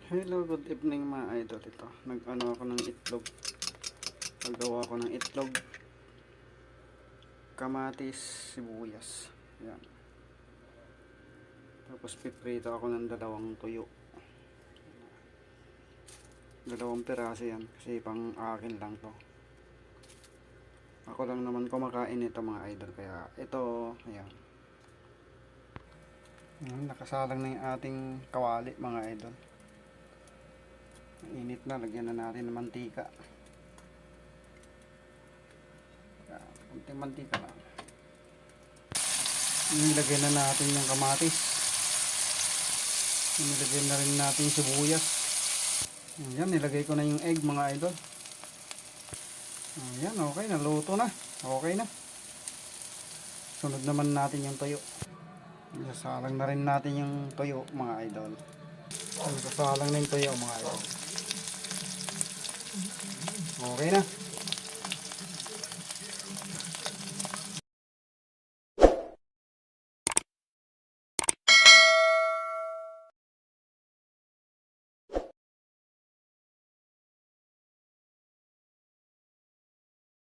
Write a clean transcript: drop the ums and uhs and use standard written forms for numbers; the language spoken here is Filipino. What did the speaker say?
Hello, good evening mga idol. Ito, nag-ano ako ng itlog. Nagawa ako ng itlog, kamatis, sibuyas. Yan. Tapos piprito ako ng dalawang tuyo. Dalawang piraso yan kasi pang akin lang to. Ako lang naman kumakain ito mga idol. Kaya ito, ayan. Nakasalang na yung ating kawali mga idol. Init na, lagyan na natin ng mantika. Kunting mantika lang. Nilagay na natin yung kamatis. Nilagay na rin natin yung sibuyas. Ayan, nilagay ko na yung egg mga idol. Ayan, okay, naluto na. Okay na. Sunod naman natin yung tuyo. Sasalang na rin natin yung tuyo mga idol. Sasalang na yung tuyo mga idol. Okay na.